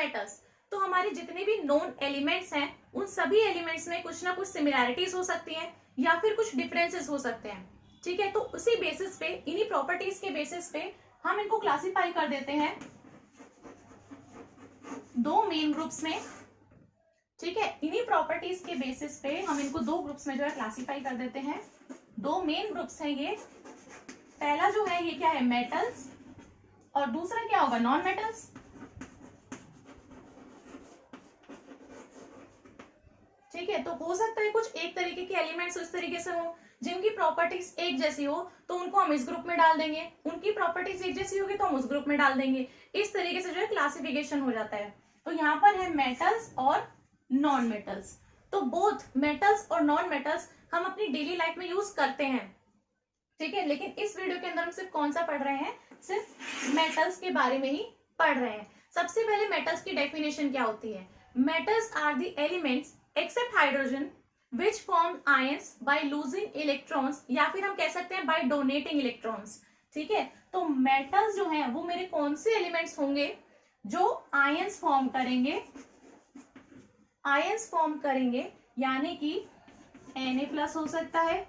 Metals. तो हमारे जितने भी नोन एलिमेंट्स हैं उन सभी एलिमेंट्स में कुछ ना कुछ सिमिलैरिटीज हो सकती हैं या फिर कुछ डिफरेंसेस हो सकते हैं। ठीक है, तो उसी बेसिस पे, इन्हीं प्रॉपर्टीज के बेसिस पे हम इनको क्लासिफाई कर देते हैं दो मेन ग्रुप्स में। ठीक है, इन्हीं प्रॉपर्टीज के बेसिस पे हम इनको दो ग्रुप्स में जो है क्लासिफाई कर देते हैं। दो मेन ग्रुप्स हैं ये। पहला जो है ये क्या है, मेटल्स, और दूसरा क्या होगा, नॉन मेटल्स। ठीक है, तो हो सकता है कुछ एक तरीके के एलिमेंट्स इस तरीके से हो जिनकी प्रॉपर्टीज एक जैसी हो तो उनको हम इस ग्रुप में डाल देंगे, उनकी प्रॉपर्टीज एक जैसी होगी तो हम उस ग्रुप में डाल देंगे। इस तरीके से जो है क्लासिफिकेशन हो जाता है। तो यहाँ पर है मेटल्स और नॉन मेटल्स। तो बोथ मेटल्स और नॉन मेटल्स हम अपनी डेली लाइफ में यूज करते हैं। ठीक है, लेकिन इस वीडियो के अंदर हम सिर्फ कौन सा पढ़ रहे हैं, सिर्फ मेटल्स के बारे में ही पढ़ रहे हैं। सबसे पहले मेटल्स की डेफिनेशन क्या होती है। Metals are the elements except hydrogen which form ions by losing electrons, या फिर हम कह सकते हैं बाय डोनेटिंग इलेक्ट्रॉन्स। ठीक है, तो मेटल्स जो हैं वो मेरे कौन से एलिमेंट्स होंगे जो आयंस फॉर्म करेंगे, आयंस फॉर्म करेंगे, यानी कि Na+ हो सकता है,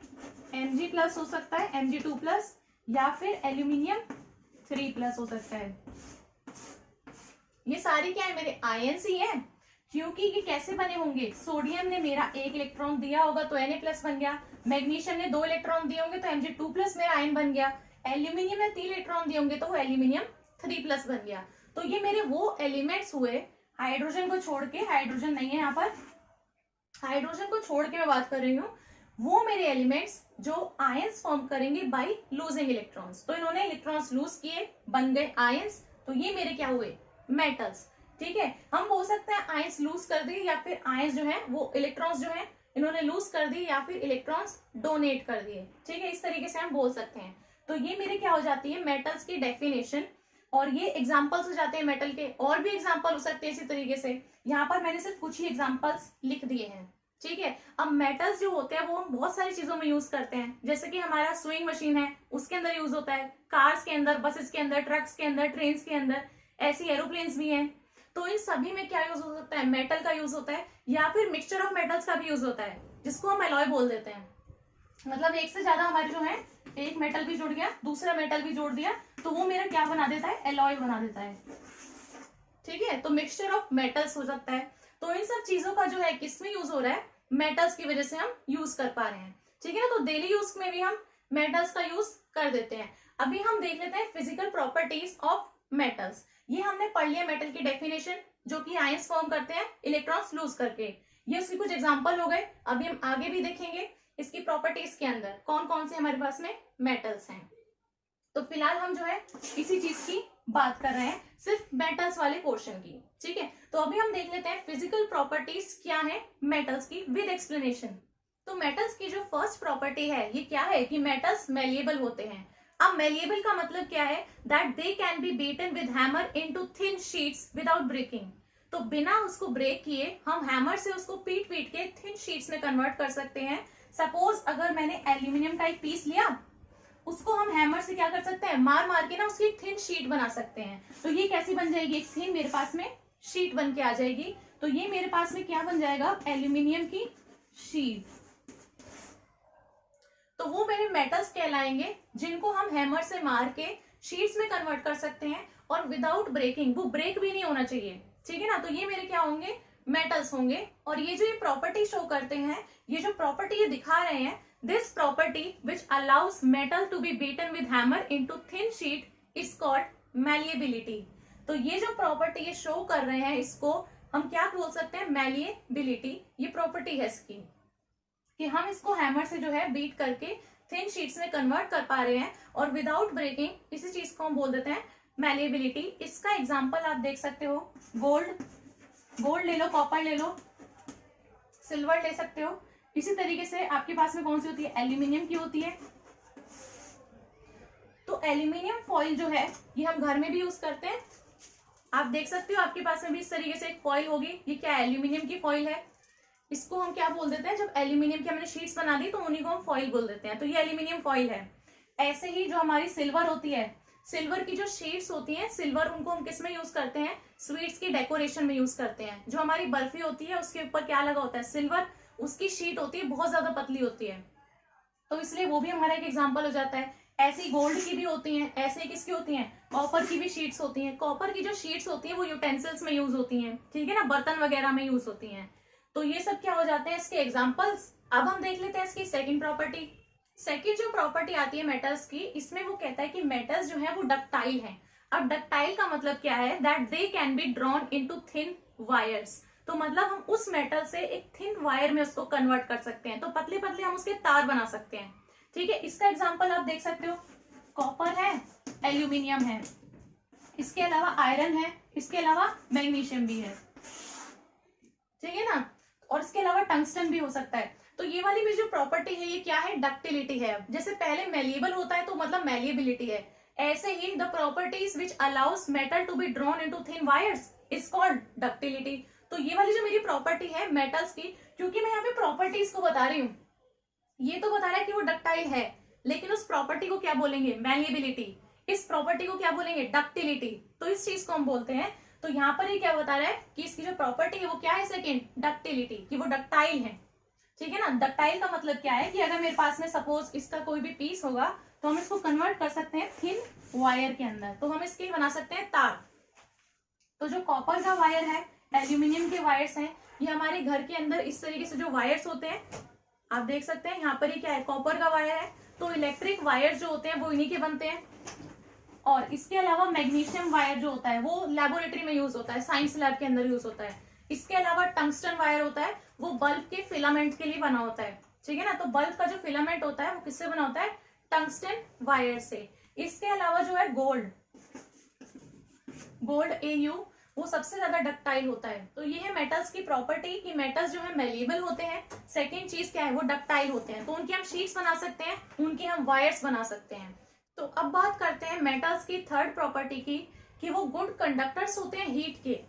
Mg+ हो सकता है, Mg2+, या फिर एल्यूमिनियम 3+ हो सकता है। ये सारे क्या है, मेरे आयंस ही हैं। क्योंकि ये कैसे बने होंगे, सोडियम ने मेरा 1 इलेक्ट्रॉन दिया होगा तो Na+ बन गया, मैग्नीशियम ने 2 इलेक्ट्रॉन दिए होंगे तो Mg2+ मेरा आयन बन गया, एल्यूमिनियम ने 3 इलेक्ट्रॉन दिए होंगे तो वो एल्यूमिनियम 3+ बन गया। तो ये मेरे वो एलिमेंट्स हुए, हाइड्रोजन को छोड़ के, हाइड्रोजन नहीं है यहाँ पर, हाइड्रोजन को छोड़ के मैं बात कर रही हूँ, वो मेरे एलिमेंट्स जो आयंस फॉर्म करेंगे बाय लूजिंग इलेक्ट्रॉन्स। तो इन्होंने इलेक्ट्रॉन्स लूज किए, बन गए आयंस, तो ये मेरे क्या हुए, मेटल्स। ठीक है, हम बोल सकते हैं आयंस लूज कर दिए, या फिर आयंस जो है वो इलेक्ट्रॉन्स जो है इन्होंने लूज कर दिए, या फिर इलेक्ट्रॉन्स डोनेट कर दिए। ठीक है, इस तरीके से हम बोल सकते हैं। तो ये मेरे क्या हो जाती है, मेटल्स की डेफिनेशन। और ये एग्जाम्पल्स हो जाते हैं मेटल के, और भी एग्जाम्पल हो सकते हैं इसी तरीके से। यहाँ पर मैंने सिर्फ कुछ ही एग्जाम्पल्स लिख दिए हैं। ठीक है, अब मेटल्स जो होते हैं वो हम बहुत सारी चीजों में यूज करते हैं, जैसे कि हमारा स्विंग मशीन है उसके अंदर यूज होता है, कार्स के अंदर, बसेस के अंदर, ट्रक्स के अंदर, ट्रेन के अंदर, ऐसी एरोप्लेन्स भी हैं। तो इन सभी में क्या यूज हो सकता है, मेटल का यूज होता है, या फिर मिक्सचर ऑफ मेटल्स का भी यूज होता है, जिसको हम एलॉय बोल देते हैं। मतलब एक से ज्यादा हमारे जो है, एक मेटल भी जुड़ गया, दूसरा मेटल भी जोड़ दिया, तो वो मेरा क्या बना देता है, एलॉय बना देता है। ठीक है, तो मिक्सचर ऑफ मेटल्स हो सकता है। तो इन सब चीजों का जो है किसमें यूज हो रहा है, मेटल्स की वजह से हम यूज कर पा रहे हैं। ठीक है ना, तो डेली यूज में भी हम मेटल्स का यूज कर देते हैं। अभी हम देख लेते हैं फिजिकल प्रॉपर्टीज ऑफ मेटल्स। ये हमने पढ़ लिया मेटल की डेफिनेशन, जो कि आयंस फॉर्म करते हैं इलेक्ट्रॉन्स लूज करके। ये उसके कुछ एग्जांपल हो गए। अभी हम आगे भी देखेंगे इसकी प्रॉपर्टीज के अंदर कौन कौन से हमारे पास में मेटल्स हैं। तो फिलहाल हम जो है इसी चीज की बात कर रहे हैं, सिर्फ मेटल्स वाले पोर्शन की। ठीक है, तो अभी हम देख लेते हैं फिजिकल प्रॉपर्टीज क्या है मेटल्स की विद एक्सप्लेनेशन। तो मेटल्स की जो फर्स्ट प्रॉपर्टी है ये क्या है कि मेटल्स मेलिएबल होते हैं। अब मेलिएबल का मतलब क्या है, that they can be beaten with hammer into thin sheets without breaking. तो बिना उसको ब्रेक किए हम हैमर से उसको पीट पीट के थिन शीट्स में कन्वर्ट कर सकते हैं। सपोज अगर मैंने एल्यूमिनियम का एक पीस लिया, उसको हम हैमर से क्या कर सकते हैं, मार मार के ना उसकी एक थिन शीट बना सकते हैं। तो ये कैसी बन जाएगी, एक थिन मेरे पास में शीट बन के आ जाएगी। तो ये मेरे पास में क्या बन जाएगा, एल्यूमिनियम की शीट। तो वो मेरे मेटल्स कहलाएंगे जिनको हम हैमर से मार के शीट्स में कन्वर्ट कर सकते हैं, और विदाउट ब्रेकिंग, वो ब्रेक भी नहीं होना चाहिए। ठीक है ना, तो ये मेरे क्या होंगे, मेटल्स होंगे। और ये जो ये प्रॉपर्टी शो करते हैं, ये जो प्रॉपर्टी ये दिखा रहे हैं, this property which allows metal to be beaten with hammer into thin sheet is called malleability। तो ये जो प्रॉपर्टी ये शो कर रहे हैं, इसको हम क्या बोल सकते हैं, malleability। ये प्रॉपर्टी है इसकी कि हम इसको हैमर से जो है बीट करके थिन शीट्स में कन्वर्ट कर पा रहे हैं, और विदाउट ब्रेकिंग, इसी चीज को हम बोल देते हैं malleability। इसका एग्जाम्पल आप देख सकते हो, गोल्ड ले लो, कॉपर ले लो, सिल्वर ले सकते हो। इसी तरीके से आपके पास में कौन सी होती है, एल्यूमिनियम की होती है। तो एल्यूमिनियम फॉइल जो है ये हम घर में भी यूज करते हैं। आप देख सकते हो आपके पास में भी इस तरीके से एक फॉइल होगी, ये क्या है, एल्यूमिनियम की फॉइल है। इसको हम क्या बोल देते हैं, जब एल्यूमिनियम की हमने शीट्स बना दी तो उन्हीं को हम फॉइल बोल देते हैं। तो ये एल्यूमिनियम फॉइल है। ऐसे ही जो हमारी सिल्वर होती है, सिल्वर की जो शीट्स होती हैं, सिल्वर उनको हम किस में यूज करते हैं, स्वीट्स की डेकोरेशन में यूज करते हैं। जो हमारी बर्फी होती है उसके ऊपर क्या लगा होता है, सिल्वर, उसकी शीट होती है, बहुत ज्यादा पतली होती है, तो इसलिए वो भी हमारा एक एग्जाम्पल हो जाता है। ऐसी गोल्ड की भी होती हैं, ऐसे किसकी होती हैं, कॉपर की भी शीट्स होती हैं। कॉपर की जो शीट्स होती हैं वो यूटेंसिल्स में यूज होती हैं, ठीक है ना, बर्तन वगैरह में यूज होती हैं। तो ये सब क्या हो जाते हैं इसके एग्जाम्पल्स। अब हम देख लेते हैं इसकी सेकेंड प्रॉपर्टी। सेकेंड जो प्रॉपर्टी आती है मेटल्स की, इसमें वो कहता है कि मेटल्स जो है वो डक्टाइल है। अब डक्टाइल का मतलब क्या है, that they can B drawn into thin wires. तो मतलब हम उस मेटल से एक थिन वायर में उसको कन्वर्ट कर सकते हैं, तो पतले पतले हम उसके तार बना सकते हैं, ठीक है। इसका एग्जांपल आप देख सकते हो, कॉपर है, एल्यूमिनियम है, इसके अलावा आयरन है, इसके अलावा मैग्नीशियम भी है, ठीक है ना, और इसके अलावा टंगस्टन भी हो सकता है। तो ये वाली भी जो प्रॉपर्टी है ये क्या है, डक्टिलिटी है। जैसे पहले मेलिएबल होता है तो मतलब मेलिएबिलिटी है, ऐसे ही the properties which allows metal to be drawn into thin wires is called ductility. तो ये वाली जो मेरी प्रॉपर्टी है मेटल्स की, क्योंकि मैं यहाँ पे प्रॉपर्टीज को बता रही हूँ, ये तो बता रहा है कि वो डक्टाइल है, लेकिन उस प्रॉपर्टी को क्या बोलेंगे, मैलिएबिलिटी, इस प्रॉपर्टी को क्या बोलेंगे, डक्टिलिटी। तो इस चीज को हम बोलते हैं। तो यहाँ पर ये क्या बता रहा है कि इसकी जो प्रॉपर्टी है वो क्या है, सेकेंड, डक्टिलिटी, कि वो डक्टाइल है, ठीक है ना। डक्टाइल का मतलब क्या है कि अगर मेरे पास में सपोज इसका कोई भी पीस होगा तो हम इसको कन्वर्ट कर सकते हैं थिन वायर के अंदर, तो हम इसके बना सकते हैं तार। तो जो कॉपर का वायर है, एल्यूमिनियम के वायर्स हैं, ये हमारे घर के अंदर इस तरीके से जो वायर्स होते हैं, आप देख सकते हैं यहाँ पर ये क्या है, कॉपर का वायर है। तो इलेक्ट्रिक वायर जो होते हैं वो इन्हीं के बनते हैं। और इसके अलावा मैग्नीशियम वायर जो होता है वो लेबोरेटरी में यूज होता है, साइंस लैब के अंदर यूज होता है। इसके अलावा टंगस्टन वायर होता है, वो बल्ब के फिलामेंट के लिए बना होता है, ठीक है ना। तो बल्ब का जो फिलामेंट होता है वो किससे बना होता है, टंगस्टन वायर से। इसके अलावा जो है गोल्ड, गोल्ड AU, वो सबसे ज्यादा डक्टाइल होता है। तो ये है मेटल्स की प्रॉपर्टी कि मेटल्स जो है मेलिएबल होते हैं। सेकेंड चीज क्या है, वो डक्टाइल होते हैं, तो उनकी हम शीट्स बना सकते हैं, उनकी हम वायर्स बना सकते हैं। तो अब बात करते हैं मेटल्स की थर्ड प्रॉपर्टी की, कि वो गुड कंडक्टर्स होते हैं हीट के।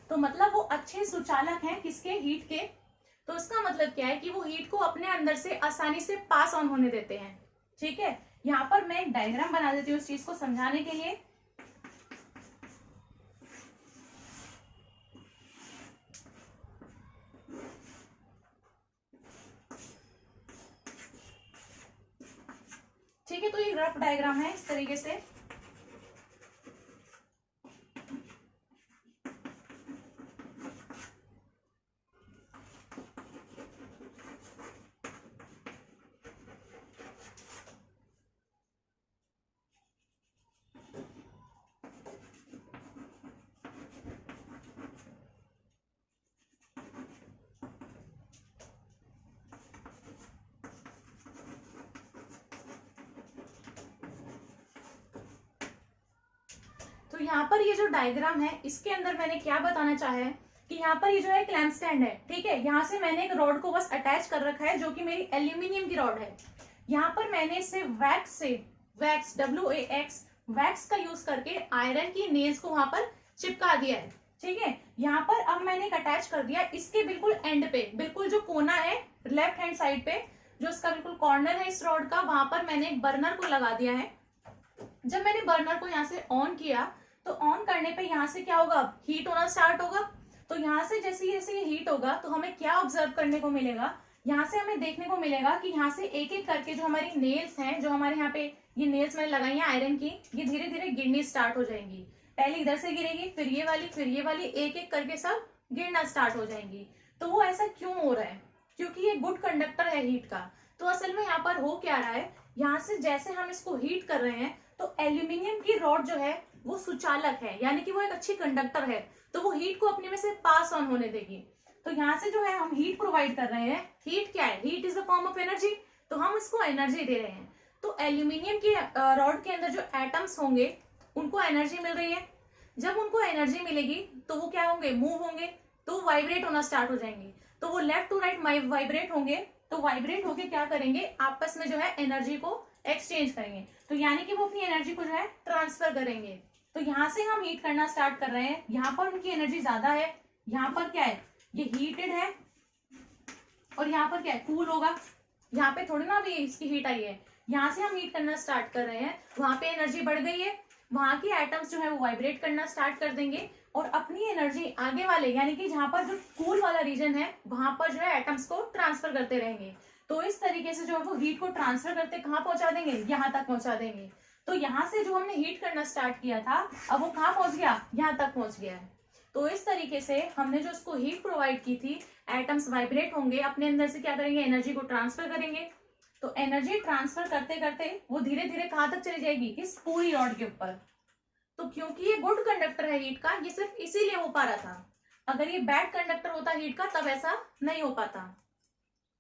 तो मतलब वो अच्छे सुचालक हैं किसके, हीट के। तो इसका मतलब क्या है कि वो हीट को अपने अंदर से आसानी से पास ऑन होने देते हैं, ठीक है। यहाँ पर मैं एक डायग्राम बना देती हूँ इस चीज को समझाने के लिए। ठीक है, तो ये रफ डायग्राम है इस तरीके से। तो यहाँ पर ये जो डायग्राम है इसके अंदर मैंने क्या बताना चाहा है कि यहाँ पर ये जो है क्लैंप स्टैंड है, ठीक है। यहाँ से मैंने एक रॉड को बस अटैच कर रखा है जो कि मेरी एल्यूमिनियम की रॉड है। यहाँ पर मैंने इसे वैक्स WAX वैक्स का यूज करके आयरन की नेल्स को वहां पर चिपका दिया है, ठीक है। यहाँ पर अब मैंने एक अटैच कर दिया इसके बिल्कुल एंड पे, बिल्कुल जो कोना है लेफ्ट हैंड साइड पे, जो इसका बिल्कुल कॉर्नर है इस रॉड का, वहां पर मैंने एक बर्नर को लगा दिया है। जब मैंने बर्नर को यहाँ से ऑन किया तो ऑन करने पे यहाँ से क्या होगा, हीट होना स्टार्ट होगा। तो यहाँ से जैसे जैसे ये हीट होगा तो हमें क्या ऑब्जर्व करने को मिलेगा, यहाँ से हमें देखने को मिलेगा कि यहाँ से एक एक करके जो हमारी नेल्स हैं, जो हमारे यहाँ पे ये नेल्स मैंने लगाई हैं आयरन की, ये धीरे धीरे गिरनी स्टार्ट हो जाएंगी। पहले इधर से गिरेगी, फिर ये वाली, फिर ये वाली, एक एक करके सब गिरना स्टार्ट हो जाएंगी। तो वो ऐसा क्यों हो रहा है, क्योंकि ये गुड कंडक्टर है हीट का। तो असल में यहाँ पर हो क्या रहा है, यहाँ से जैसे हम इसको हीट कर रहे हैं तो एल्यूमिनियम की रॉड जो है वो सुचालक है, यानी कि वो एक अच्छी कंडक्टर है, तो वो हीट को अपने में से पास ऑन होने देगी। तो यहाँ से जो है हम हीट प्रोवाइड कर रहे हैं। हीट क्या है, heat is a form of energy, तो हम इसको एनर्जी दे रहे हैं। तो एल्यूमिनियम की रॉड के अंदर जो एटम्स होंगे उनको एनर्जी मिल रही है। जब उनको एनर्जी मिलेगी तो वो क्या होंगे, मूव होंगे, तो वाइब्रेट होना स्टार्ट हो जाएंगे। तो वो लेफ्ट टू राइट वाइब्रेट होंगे, तो वाइब्रेट होके क्या करेंगे, आपस में जो है एनर्जी को एक्सचेंज करेंगे। तो यानी कि वो अपनी एनर्जी को जो है ट्रांसफर करेंगे। तो यहाँ से हम हीट करना स्टार्ट कर रहे हैं, यहाँ पर उनकी एनर्जी ज्यादा है, यहाँ पर क्या है, ये हीटेड है, और यहाँ पर क्या है, कूल होगा। यहाँ पे थोड़ी ना अभी इसकी हीट आई है, यहाँ से हम हीट करना स्टार्ट कर रहे हैं, वहां पे एनर्जी बढ़ गई है, वहां के एटम्स जो है वो वाइब्रेट करना स्टार्ट कर देंगे और अपनी एनर्जी आगे वाले यानी कि जहां पर जो कूल वाला रीजन है वहां पर जो है एटम्स को ट्रांसफर करते रहेंगे। तो इस तरीके से जो है वो हीट को ट्रांसफर करते कहाँ पहुंचा देंगे, यहाँ तक पहुंचा देंगे। तो यहाँ से जो हमने हीट करना स्टार्ट किया था अब वो कहाँ पहुंच गया, यहाँ तक पहुंच गया है। तो इस तरीके से हमने जो उसको हीट प्रोवाइड की थी, एटम्स वाइब्रेट होंगे, अपने अंदर से क्या करेंगे, एनर्जी को ट्रांसफर करेंगे। तो एनर्जी ट्रांसफर करते करते वो धीरे धीरे कहाँ तक चली जाएगी, इस पूरी रॉड के ऊपर। तो क्योंकि ये गुड कंडक्टर है हीट का, ये सिर्फ इसीलिए हो पा रहा था। अगर ये बैड कंडक्टर होता हीट का तब ऐसा नहीं हो पाता।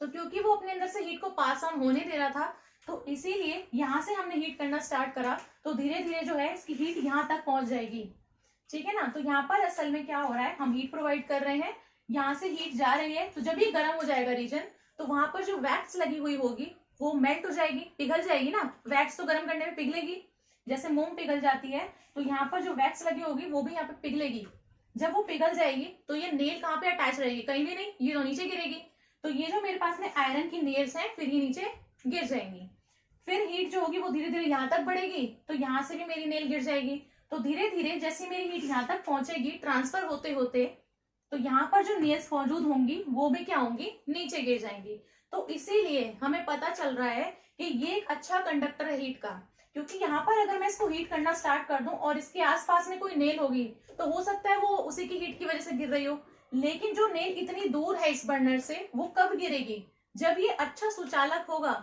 तो क्योंकि वो अपने अंदर से हीट को पास ऑन होने दे रहा था, तो इसीलिए यहां से हमने हीट करना स्टार्ट करा। तो धीरे धीरे जो है इसकी हीट यहां तक पहुंच जाएगी, ठीक है ना। तो यहाँ पर असल में क्या हो रहा है, हम हीट प्रोवाइड कर रहे हैं, यहाँ से हीट जा रही है। तो जब ये गर्म हो जाएगा रीजन, तो वहां पर जो वैक्स लगी हुई होगी वो मेल्ट हो जाएगी, पिघल जाएगी ना। वैक्स तो गर्म करने में पिघलेगी, जैसे मोम पिघल जाती है। तो यहाँ पर जो वैक्स लगी होगी वो भी यहाँ पे पिघलेगी। जब वो पिघल जाएगी तो ये नेल कहाँ पे अटैच रहेगी, कहीं भी नहीं, ये तो नीचे गिरेगी। तो ये जो मेरे पास में आयरन की नेल्स हैं फिर ये नीचे गिर जाएंगी। फिर हीट जो होगी वो धीरे धीरे यहाँ तक बढ़ेगी, तो यहाँ से भी मेरी नेल गिर जाएगी। तो धीरे धीरे जैसे मेरी हीट यहाँ तक पहुंचेगी ट्रांसफर होते होते, तो यहाँ पर जो नेल्स मौजूद होंगी वो भी क्या होंगी, नीचे गिर जाएंगी। तो इसीलिए हमें पता चल रहा है कि ये एक अच्छा कंडक्टर है हीट का, क्योंकि यहाँ पर अगर मैं इसको हीट करना स्टार्ट कर दूं और इसके आसपास में कोई नेल होगी तो हो सकता है वो उसी की हीट की वजह से गिर रही हो। लेकिन जो नेल इतनी दूर है इस बर्नर से, वो कब गिरेगी, जब ये अच्छा सुचालक होगा,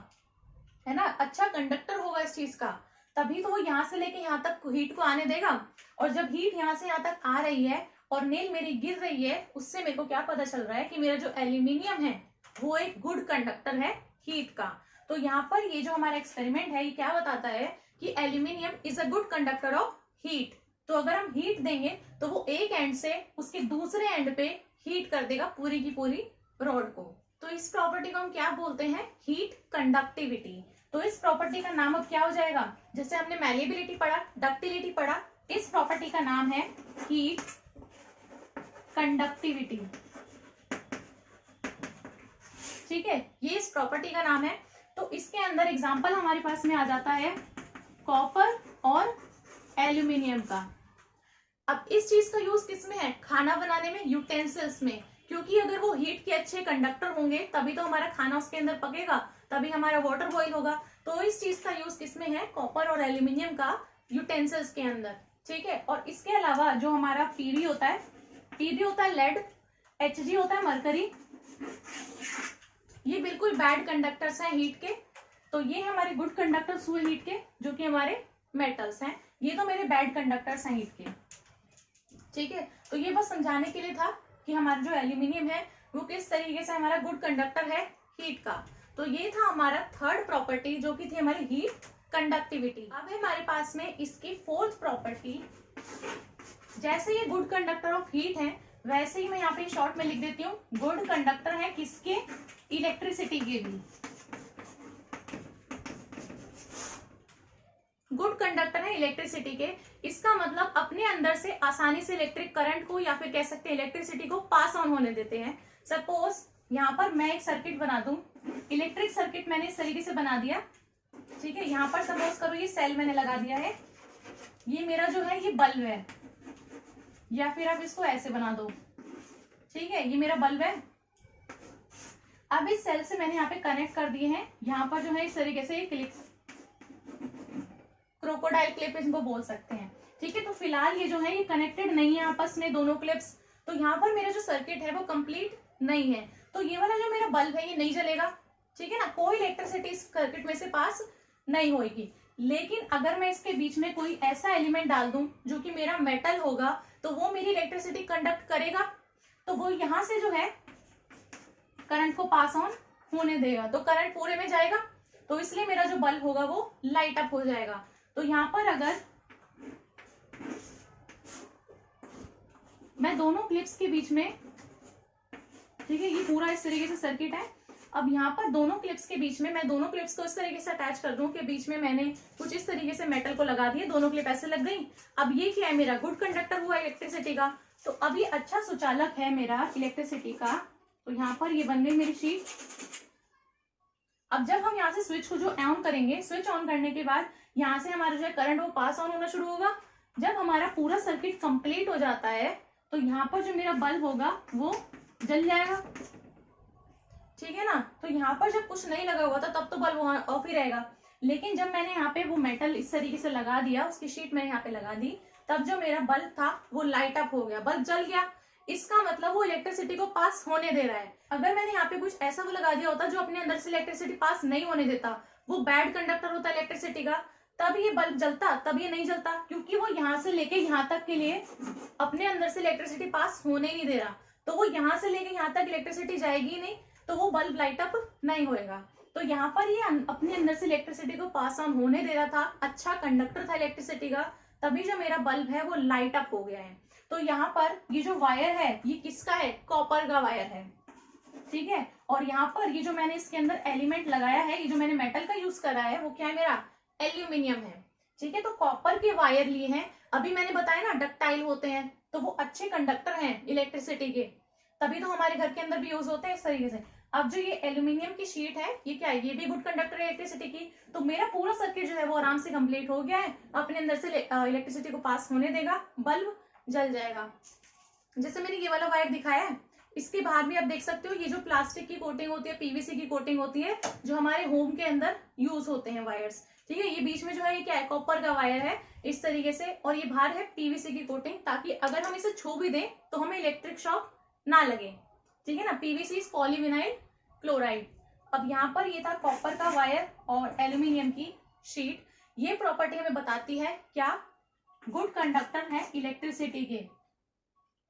है ना, अच्छा कंडक्टर होगा इस चीज का, तभी तो वो यहाँ से लेके यहाँ तक हीट को आने देगा। और जब हीट यहाँ से यहाँ तक आ रही है और नेल मेरी गिर रही है, उससे मेरे को क्या पता चल रहा है कि मेरा जो एल्यूमिनियम है वो एक गुड कंडक्टर है हीट का। तो यहाँ पर ये जो हमारा एक्सपेरिमेंट है ये क्या बताता है कि aluminium is a good conductor of heat. तो अगर हम हीट देंगे तो वो एक एंड से उसके दूसरे एंड पे हीट कर देगा पूरी की पूरी रॉड को। तो इस प्रॉपर्टी को हम क्या बोलते हैं, हीट कंडक्टिविटी। तो इस प्रॉपर्टी का नाम अब क्या हो जाएगा, जैसे हमने मैलिएबिलिटी पढ़ा, डक्टिलिटी पढ़ा, इस प्रॉपर्टी का नाम है हीट कंडक्टिविटी। ठीक है, ये इस प्रॉपर्टी का नाम है। तो इसके अंदर एग्जांपल हमारे पास में आ जाता है कॉपर और एल्यूमिनियम का। अब इस चीज का यूज किसमें है, खाना बनाने में, यूटेंसिल्स में, क्योंकि अगर वो हीट के अच्छे कंडक्टर होंगे तभी तो हमारा खाना उसके अंदर पकेगा, तभी हमारा वाटर बॉईल होगा। तो इस चीज का यूज किसमें है, कॉपर और एल्यूमिनियम का यूटेंसिल्स के अंदर। ठीक है, और इसके अलावा जो हमारा पीबी होता है, पीबी होता है लेड, एचजी होता है मरकरी, ये बिल्कुल बैड कंडक्टर्स हैं हीट के। तो ये हमारे गुड कंडक्टर्स हुए हीट के, जो कि हमारे मेटल्स हैं। ये तो मेरे बैड कंडक्टर्स हैं हीट के। ठीक है, तो ये बस समझाने के लिए था कि हमारा जो एल्यूमिनियम है वो किस तरीके से हमारा गुड कंडक्टर है हीट का। तो ये था हमारा थर्ड प्रॉपर्टी जो कि थी हमारी हीट कंडक्टिविटी। अब है हमारे पास में इसकी फोर्थ प्रॉपर्टी। जैसे ये गुड कंडक्टर ऑफ हीट है वैसे ही मैं यहाँ पे शॉर्ट में लिख देती हूँ, गुड कंडक्टर है किसके, इलेक्ट्रिसिटी के भी। गुड कंडक्टर है इलेक्ट्रिसिटी के, इसका मतलब अपने अंदर से आसानी से इलेक्ट्रिक करंट को या फिर कह सकते हैं इलेक्ट्रिसिटी को पास ऑन होने देते हैं। सपोज यहाँ पर मैं एक सर्किट बना दूं, इलेक्ट्रिक सर्किट मैंने इस तरीके से बना दिया। ठीक है, यहाँ पर सपोज करो ये सेल मैंने लगा दिया है, ये मेरा जो है ये बल्ब है, या फिर आप इसको ऐसे बना दो। ठीक है, ये मेरा बल्ब है। अब इस सेल से मैंने यहाँ पे कनेक्ट कर दिए हैं, यहाँ पर जो है इस तरीके से ये क्लिप्स, क्रोकोडाइल क्लिप इनको बोल सकते हैं। ठीक है, तो फिलहाल ये जो है ये कनेक्टेड नहीं है आपस में दोनों क्लिप्स, तो यहाँ पर मेरा जो सर्किट है वो कंप्लीट नहीं है। तो ये वाला जो मेरा बल्ब है ये नहीं जलेगा। ठीक है ना, कोई इलेक्ट्रिसिटी इस सर्किट में से पास नहीं होगी। लेकिन अगर मैं इसके बीच में कोई ऐसा एलिमेंट डाल दूं जो कि मेरा मेटल होगा, तो वो मेरी इलेक्ट्रिसिटी कंडक्ट करेगा, तो वो यहां से जो है करंट को पास ऑन होने देगा, तो करंट पूरे में जाएगा, तो इसलिए मेरा जो बल्ब होगा वो लाइट अप हो जाएगा। तो यहाँ पर अगर मैं दोनों क्लिप्स के बीच में, ठीक है, ये पूरा इस तरीके से सर्किट है। अब यहाँ पर दोनों क्लिप्स के बीच में मैं दोनों क्लिप्स को इस तरीके से अटैच कर दूं कि बीच में मैंने कुछ इस तरीके से मेटल को लगा दिए, दोनों क्लिप ऐसे लग गई। अब ये क्या है, मेरा गुड कंडक्टर हुआ इलेक्ट्रिसिटी का, तो अब ये अच्छा सुचालक है मेरा इलेक्ट्रिसिटी का। तो यहाँ पर ये बन गई मेरी शीट। अब जब हम यहाँ से स्विच को जो ऑन करेंगे, स्विच ऑन करने के बाद यहाँ से हमारा जो है करंट वो पास ऑन होना शुरू होगा। जब हमारा पूरा सर्किट कंप्लीट हो जाता है तो यहाँ पर जो मेरा बल्ब होगा वो जल जाएगा, ठीक है ना। तो यहाँ पर जब कुछ नहीं लगा हुआ था तब तो बल्ब ऑफ ही रहेगा, लेकिन जब मैंने यहाँ पे वो मेटल इस तरीके से लगा दिया, उसकी शीट मैंने यहाँ पे लगा दी, तब जो मेरा बल्ब था वो लाइट अप हो गया, बल्ब जल गया। इसका मतलब वो इलेक्ट्रिसिटी को पास होने दे रहा है। अगर मैंने यहाँ पे कुछ ऐसा वो लगा दिया होता जो अपने अंदर से इलेक्ट्रिसिटी पास नहीं होने देता, वो बैड कंडक्टर होता इलेक्ट्रिसिटी का, तब ये बल्ब जलता, तब ये नहीं जलता, क्योंकि वो यहाँ से लेके यहाँ तक के लिए अपने अंदर से इलेक्ट्रिसिटी पास होने नहीं दे रहा। तो वो यहाँ से लेके यहाँ तक इलेक्ट्रिसिटी जाएगी नहीं, तो वो बल्ब लाइट अप नहीं होएगा। तो यहाँ पर ये अपने अंदर से इलेक्ट्रिसिटी को पास ऑन होने दे रहा था, अच्छा कंडक्टर था इलेक्ट्रिसिटी का, तभी जो मेरा बल्ब है वो लाइट अप हो गया है। तो यहाँ पर ये जो वायर है ये किसका है, कॉपर का वायर है, ठीक है। और यहाँ पर ये जो मैंने इसके अंदर एलिमेंट लगाया है, ये जो मैंने मेटल का यूज करा है वो क्या है, मेरा एल्यूमिनियम है, ठीक है। तो कॉपर के वायर लिए हैं, अभी मैंने बताया ना डक्टाइल होते हैं, तो वो अच्छे कंडक्टर हैं इलेक्ट्रिसिटी के, तभी तो हमारे घर के अंदर भी यूज होते हैं इस तरीके से। अब जो ये एल्यूमिनियम की शीट है ये क्या है, ये भी गुड कंडक्टर है इलेक्ट्रिसिटी की। तो मेरा पूरा सर्किट जो है वो आराम से कंप्लीट हो गया है, अपने अंदर से इलेक्ट्रिसिटी को पास होने देगा, बल्ब जल जाएगा। जैसे मैंने ये वाला वायर दिखाया है, इसके बाहर भी आप देख सकते हो, ये जो प्लास्टिक की कोटिंग होती है, पीवीसी की कोटिंग होती है, जो हमारे होम के अंदर यूज होते हैं वायर्स, ठीक है। ये बीच में जो है ये क्या है, कॉपर का वायर है इस तरीके से, और ये बाहर है पीवीसी की कोटिंग, ताकि अगर हम इसे छू भी दें तो हमें इलेक्ट्रिक शॉक ना लगे, ठीक है ना। PVC is polyvinyl chloride. अब यहाँ पर ये था कॉपर का वायर और एल्यूमिनियम की शीट। ये प्रॉपर्टी हमें बताती है क्या, गुड कंडक्टर है इलेक्ट्रिसिटी के।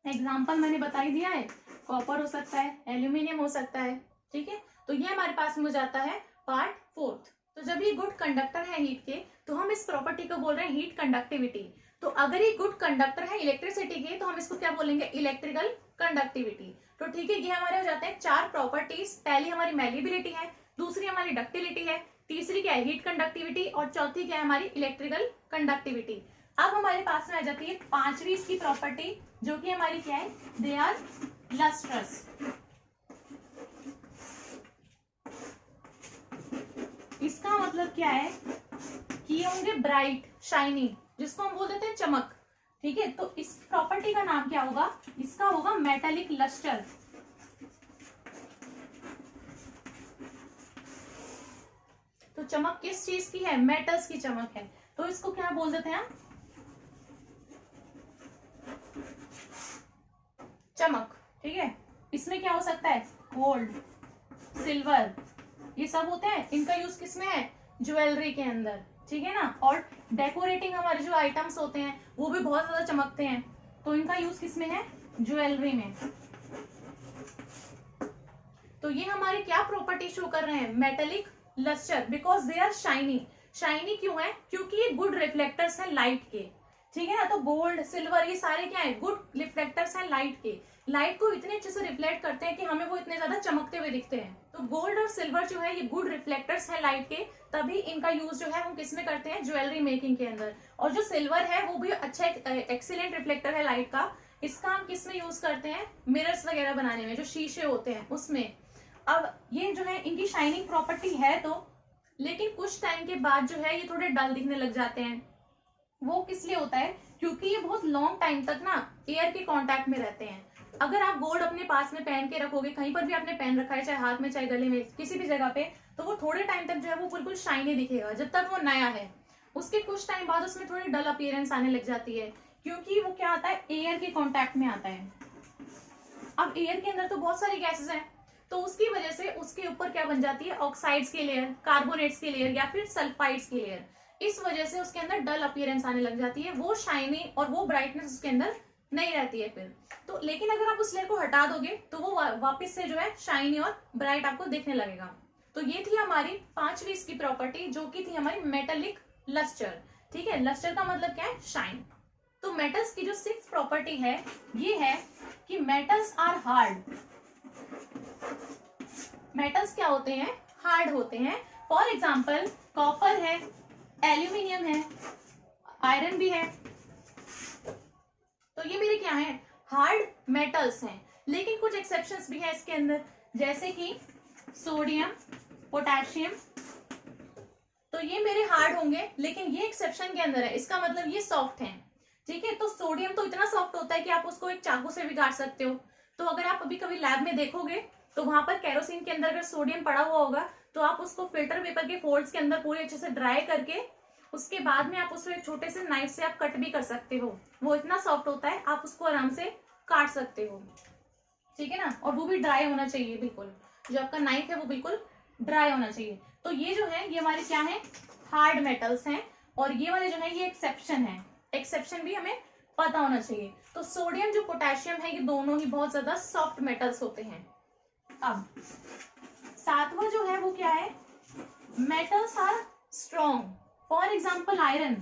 एग्जाम्पल मैंने बता ही दिया है, कॉपर हो सकता है, एल्यूमिनियम हो सकता है, ठीक है। तो ये हमारे पास में हो जाता है पार्ट 4। तो जब ये गुड कंडक्टर है हीट के, तो हम इस प्रॉपर्टी को बोल रहे हैं हीट कंडक्टिविटी। तो अगर ये गुड कंडक्टर है इलेक्ट्रिसिटी के, तो हम इसको क्या बोलेंगे, इलेक्ट्रिकल कंडक्टिविटी। तो ठीक है, ये हमारे हो जाते हैं 4 प्रॉपर्टीज। पहली हमारी मैलिबिलिटी है, दूसरी हमारी डक्टिलिटी है, तीसरी क्या है, हीट कंडक्टिविटी, और चौथी क्या है हमारी इलेक्ट्रिकल कंडक्टिविटी। अब हमारे पास में आ जाती है 5वीं इसकी प्रॉपर्टी, जो कि हमारी क्या है, दे आर लस्ट्रस। इसका मतलब क्या है कि ये होंगे ब्राइट, शाइनी, जिसको हम बोल देते हैं चमक, ठीक है। तो इस प्रॉपर्टी का नाम क्या होगा, इसका होगा मेटालिक लस्टर। तो चमक किस चीज की है, मेटल्स की चमक है, तो इसको क्या बोल देते हैं, चमक, ठीक है। इसमें क्या हो सकता है, गोल्ड, सिल्वर, ये सब होते हैं। इनका यूज किसमें है, ज्वेलरी के अंदर, ठीक है ना। और डेकोरेटिंग हमारे जो आइटम्स होते हैं वो भी बहुत ज्यादा चमकते हैं, तो इनका यूज किसमें है, ज्वेलरी में। तो ये हमारी क्या प्रॉपर्टी शो कर रहे हैं, metallic lustre, because they are shiny. Shiny क्यों है, क्योंकि ये गुड रिफ्लेक्टर्स हैं लाइट के, ठीक है ना। तो गोल्ड, सिल्वर, ये सारे क्या है, गुड रिफ्लेक्टर्स हैं लाइट के, लाइट को इतने अच्छे से रिफ्लेक्ट करते हैं कि हमें वो इतने ज्यादा चमकते हुए दिखते हैं। तो गोल्ड और सिल्वर जो है ये गुड रिफ्लेक्टर्स हैं लाइट के, तभी इनका यूज जो है हम किसमें करते हैं, ज्वेलरी मेकिंग के अंदर। और जो सिल्वर है वो भी अच्छा एक्सीलेंट रिफ्लेक्टर है लाइट का, इसका हम किसमें यूज करते हैं, मिरर्स वगैरह बनाने में, जो शीशे होते हैं उसमें। अब ये जो है इनकी शाइनिंग प्रॉपर्टी है तो, लेकिन कुछ टाइम के बाद जो है ये थोड़े डल दिखने लग जाते हैं। वो किस लिए होता है, क्योंकि ये बहुत लॉन्ग टाइम तक ना एयर के कांटेक्ट में रहते हैं। अगर आप गोल्ड अपने पास में पहन के रखोगे, कहीं पर भी आपने पहन रखा है, चाहे हाथ में चाहे गले में, किसी भी जगह पे, तो वो थोड़े टाइम तक जो है वो बिल्कुल शाइनी दिखेगा जब तक वो नया है। उसके कुछ टाइम बाद उसमें थोड़ी डल अपीयरेंस आने लग जाती है, क्योंकि वो क्या आता है, एयर के कॉन्टैक्ट में आता है। अब एयर के अंदर तो बहुत सारी गैसेस हैं, तो उसकी वजह से उसके ऊपर क्या बन जाती है, ऑक्साइड्स की लेयर, कार्बोनेट्स की लेयर, या फिर सल्फाइड्स की लेयर। इस वजह से उसके अंदर डल अपीयरेंस आने लग जाती है, वो शाइनी और वो ब्राइटनेस उसके अंदर नहीं रहती है फिर तो। लेकिन अगर आप उस लेयर को हटा दोगे तो वो वापस से जो है शाइनी और ब्राइट आपको दिखने लगेगा। तो ये थी हमारी 5वीं इसकी प्रॉपर्टी, जो कि थी हमारी मेटेलिक लस्टर, ठीक है। लस्टर का मतलब क्या है, शाइन। तो मेटल्स की जो 6th प्रॉपर्टी है ये है कि मेटल्स आर हार्ड। मेटल्स क्या होते हैं, हार्ड होते हैं। फॉर एग्जाम्पल कॉपर है, एल्यूमिनियम है, आयरन भी है, तो ये मेरे क्या है, हार्ड मेटल्स हैं। लेकिन कुछ एक्सेप्शंस भी हैं इसके अंदर, जैसे कि सोडियम, पोटेशियम। तो ये मेरे हार्ड होंगे, लेकिन ये एक्सेप्शन के अंदर है, इसका मतलब ये सॉफ्ट है। ठीक है, तो सोडियम तो इतना सॉफ्ट होता है कि आप उसको एक चाकू से भी काट सकते हो। तो अगर आप अभी कभी लैब में देखोगे तो वहां पर केरोसिन के अंदर अगर सोडियम पड़ा हुआ होगा तो आप उसको फिल्टर पेपर के फोल्ड्स के अंदर पूरे अच्छे से ड्राई करके उसके बाद में आप उसको एक छोटे से नाइफ से आप कट भी कर सकते हो। वो इतना सॉफ्ट होता है, आप उसको आराम से काट सकते हो। ठीक है ना, और वो भी ड्राई होना चाहिए बिल्कुल, जो आपका नाइफ है वो बिल्कुल ड्राई होना चाहिए। तो ये जो है ये हमारे क्या है, हार्ड मेटल्स हैं, और ये वाले जो है ये एक्सेप्शन है। एक्सेप्शन भी हमें पता होना चाहिए। तो सोडियम जो पोटेशियम है ये दोनों ही बहुत ज्यादा सॉफ्ट मेटल्स होते हैं। अब सातवां जो है वो क्या है, metals are strong. For example iron.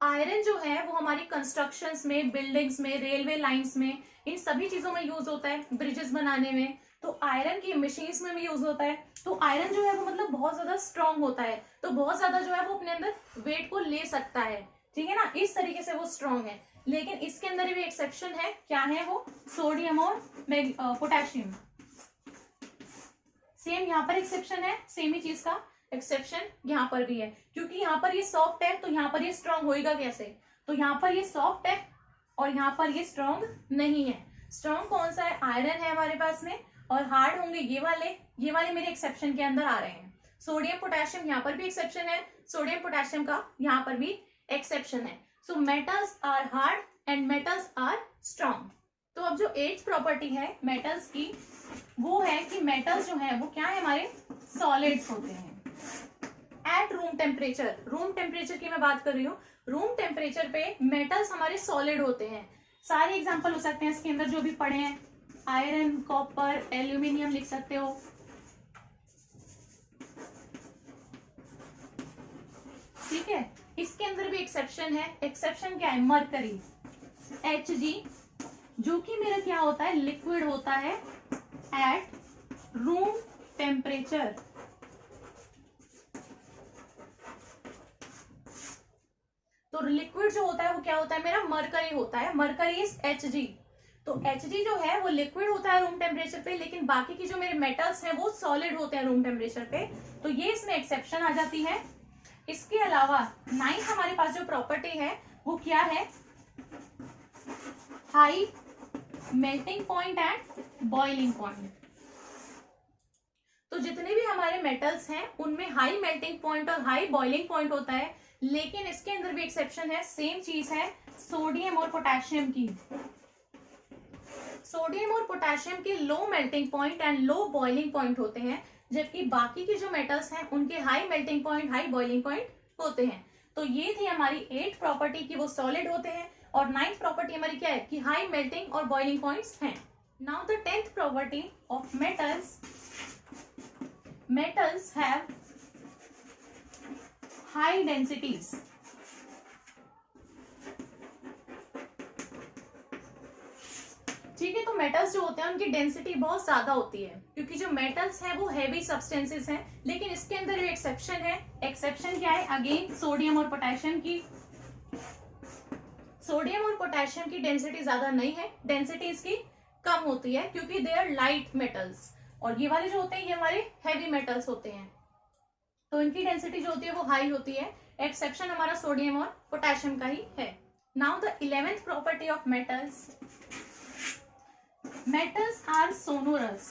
Iron जो है वो हमारी कंस्ट्रक्शंस में, बिल्डिंग्स में, रेलवे लाइंस में, इन सभी चीजों में यूज होता है, ब्रिजेस बनाने में। तो आयरन की मशीन्स में भी यूज होता है। तो आयरन जो है वो मतलब बहुत ज्यादा स्ट्रांग होता है, तो बहुत ज्यादा जो है वो अपने अंदर वेट को ले सकता है। ठीक है ना, इस तरीके से वो स्ट्रांग है। लेकिन इसके अंदर भी एक्सेप्शन है, क्या है वो, सोडियम और पोटेशियम। सेम यहाँ पर एक्सेप्शन है, सेम ही चीज का एक्सेप्शन यहाँ पर भी है, क्योंकि यहाँ पर ये सॉफ्ट है तो यहाँ पर ये स्ट्रांग होएगा कैसे। तो यहाँ पर ये सॉफ्ट है और यहाँ पर ये स्ट्रांग नहीं है। स्ट्रांग कौन सा है, आयरन है हमारे पास में, और हार्ड होंगे ये वाले मेरे एक्सेप्शन के अंदर आ रहे हैं। सोडियम पोटेशियम यहाँ पर भी एक्सेप्शन है, सोडियम पोटेशियम का यहाँ पर भी एक्सेप्शन है। So metals are hard and metals are strong. तो अब जो 8th प्रॉपर्टी है मेटल्स की, वो है कि मेटल्स जो है वो क्या है, हमारे सॉलिड्स होते हैं at room temperature. Room temperature की मैं बात कर रही हूँ। रूम टेम्परेचर पे मेटल्स हमारे सॉलिड होते हैं। सारे एग्जांपल हो सकते हैं इसके अंदर जो भी पढ़े हैं, आयरन, कॉपर, एल्यूमिनियम लिख सकते हो। ठीक है, इसके अंदर भी एक्सेप्शन है। एक्सेप्शन क्या है, मरकरी, Hg, जो कि मेरा क्या होता है, लिक्विड होता है एट रूम टेम्परेचर। तो लिक्विड जो होता है वो क्या होता है, मेरा मरकरी होता है। Mercury is Hg। तो Hg जो है वो लिक्विड होता है रूम टेम्परेचर पे, लेकिन बाकी की जो मेरे मेटल्स हैं वो सॉलिड होते हैं रूम टेम्परेचर पे। तो ये इसमें एक्सेप्शन आ जाती है। इसके अलावा 9th हमारे पास जो प्रॉपर्टी है वो क्या है, high melting point and boiling point. तो जितने भी हमारे मेटल्स हैं उनमें हाई मेल्टिंग पॉइंट और हाई बॉइलिंग पॉइंट होता है, लेकिन इसके अंदर भी एक्सेप्शन है। सेम चीज है सोडियम और पोटेशियम की। सोडियम और पोटेशियम के low melting point and low boiling point होते हैं, जबकि बाकी के जो मेटल्स हैं उनके high melting point, high boiling point होते हैं। तो ये थी हमारी 8th प्रॉपर्टी की वो सॉलिड होते हैं, और 9th प्रॉपर्टी हमारी क्या है कि हाई मेल्टिंग और बॉइलिंग पॉइंट्स हैं। Now the 10th property of metals, metals have high densities. ठीक है, तो मेटल्स जो होते हैं उनकी डेंसिटी बहुत ज्यादा होती है, क्योंकि जो मेटल्स हैं वो हैवी सब्सटेंसेस हैं। लेकिन इसके अंदर भी एक्सेप्शन है। एक्सेप्शन क्या है, अगेन सोडियम और पोटेशियम की। सोडियम और पोटेशियम की डेंसिटी ज्यादा नहीं है, डेंसिटी इसकी कम होती है, क्योंकि दे आर लाइट मेटल्स। और ये वाले जो होते हैं ये हमारे हैवी मेटल्स होते हैं, तो इनकी डेंसिटी जो होती है वो हाई होती है। एक्सेप्शन हमारा सोडियम और पोटेशियम का ही है। Now the 11th property of metals, metals are sonorous.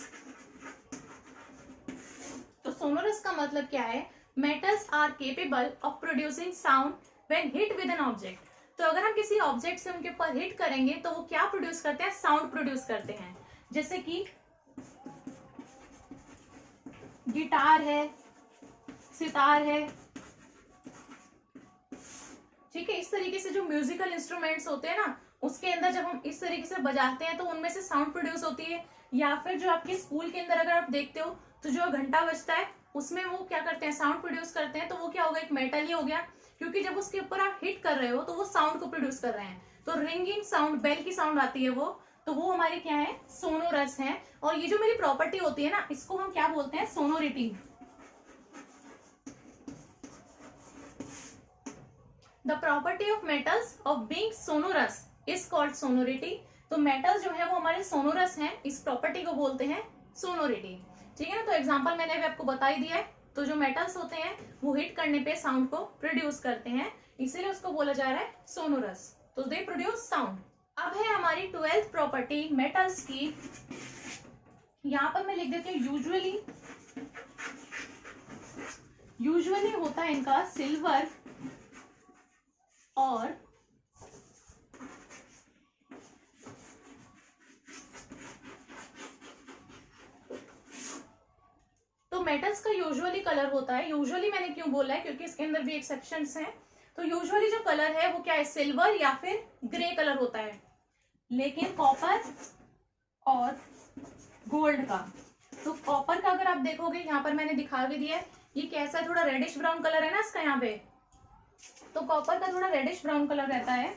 तो सोनोरस का मतलब क्या है, metals are capable of producing sound when hit with an object. तो अगर हम किसी ऑब्जेक्ट से उनके ऊपर हिट करेंगे तो वो क्या प्रोड्यूस करते हैं, साउंड प्रोड्यूस करते हैं। जैसे कि गिटार है, सितार है। ठीक है, इस तरीके से जो म्यूजिकल इंस्ट्रूमेंट्स होते हैं ना, उसके अंदर जब हम इस तरीके से बजाते हैं तो उनमें से साउंड प्रोड्यूस होती है। या फिर जो आपके स्कूल के अंदर अगर आप देखते हो तो जो घंटा बजता है उसमें वो क्या करते हैं, साउंड प्रोड्यूस करते हैं। तो वो क्या होगा, एक मेटल ही हो गया, क्योंकि जब उसके ऊपर आप हिट कर रहे हो तो वो साउंड को प्रोड्यूस कर रहे हैं। तो रिंगिंग साउंड, बेल की साउंड आती है वो, तो वो हमारे क्या है, सोनोरस है। और ये जो मेरी प्रॉपर्टी होती है ना, इसको हम क्या बोलते हैं, sonority. The property of metals of being sonorous is called sonority. तो मेटल्स जो है वो हमारे सोनोरस हैं, इस प्रॉपर्टी को बोलते हैं सोनोरिटी। ठीक है ना, तो एग्जांपल मैंने अभी आपको बता ही दिया है। तो जो मेटल्स होते हैं वो हिट करने पे साउंड को प्रोड्यूस करते हैं, इसीलिए उसको बोला जा रहा है सोनोरस। तो दे प्रोड्यूस साउंड। अब है हमारी 12th प्रॉपर्टी मेटल्स की। यहां पर मैं लिख देती हूँ यूजुअली होता है इनका सिल्वर और तो मेटल्स का यूजुअली कलर होता है, यूजुअली मैंने क्यों बोला है क्योंकि इसके अंदर भी एक्सेप्शंस हैं। तो यूजुअली जो कलर है वो क्या है, सिल्वर या फिर ग्रे कलर होता है। लेकिन कॉपर और गोल्ड का, तो कॉपर का अगर आप देखोगे यहाँ पर मैंने दिखा भी दिया है, ये कैसा है, थोड़ा रेडिश ब्राउन कलर है ना इसका यहाँ पे। तो कॉपर का थोड़ा रेडिश ब्राउन कलर रहता है,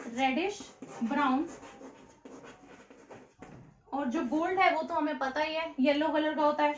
रेडिश ब्राउन। और जो गोल्ड है वो तो हमें पता ही है येलो कलर का होता है।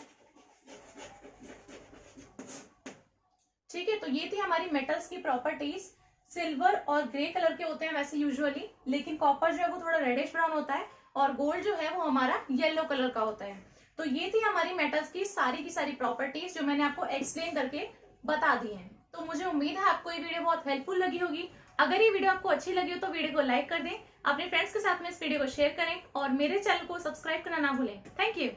ठीक है, तो ये थी हमारी मेटल्स की प्रॉपर्टीज। सिल्वर और ग्रे कलर के होते हैं वैसे यूजुअली, लेकिन कॉपर जो है वो थोड़ा रेडिश ब्राउन होता है और गोल्ड जो है वो हमारा येलो कलर का होता है। तो ये थी हमारी मेटल्स की सारी प्रॉपर्टीज जो मैंने आपको एक्सप्लेन करके बता दी हैं। तो मुझे उम्मीद है आपको ये वीडियो बहुत हेल्पफुल लगी होगी। अगर ये वीडियो आपको अच्छी लगी हो तो वीडियो को लाइक कर दें, अपने फ्रेंड्स के साथ में इस वीडियो को शेयर करें और मेरे चैनल को सब्सक्राइब करना ना भूलें। Thank you.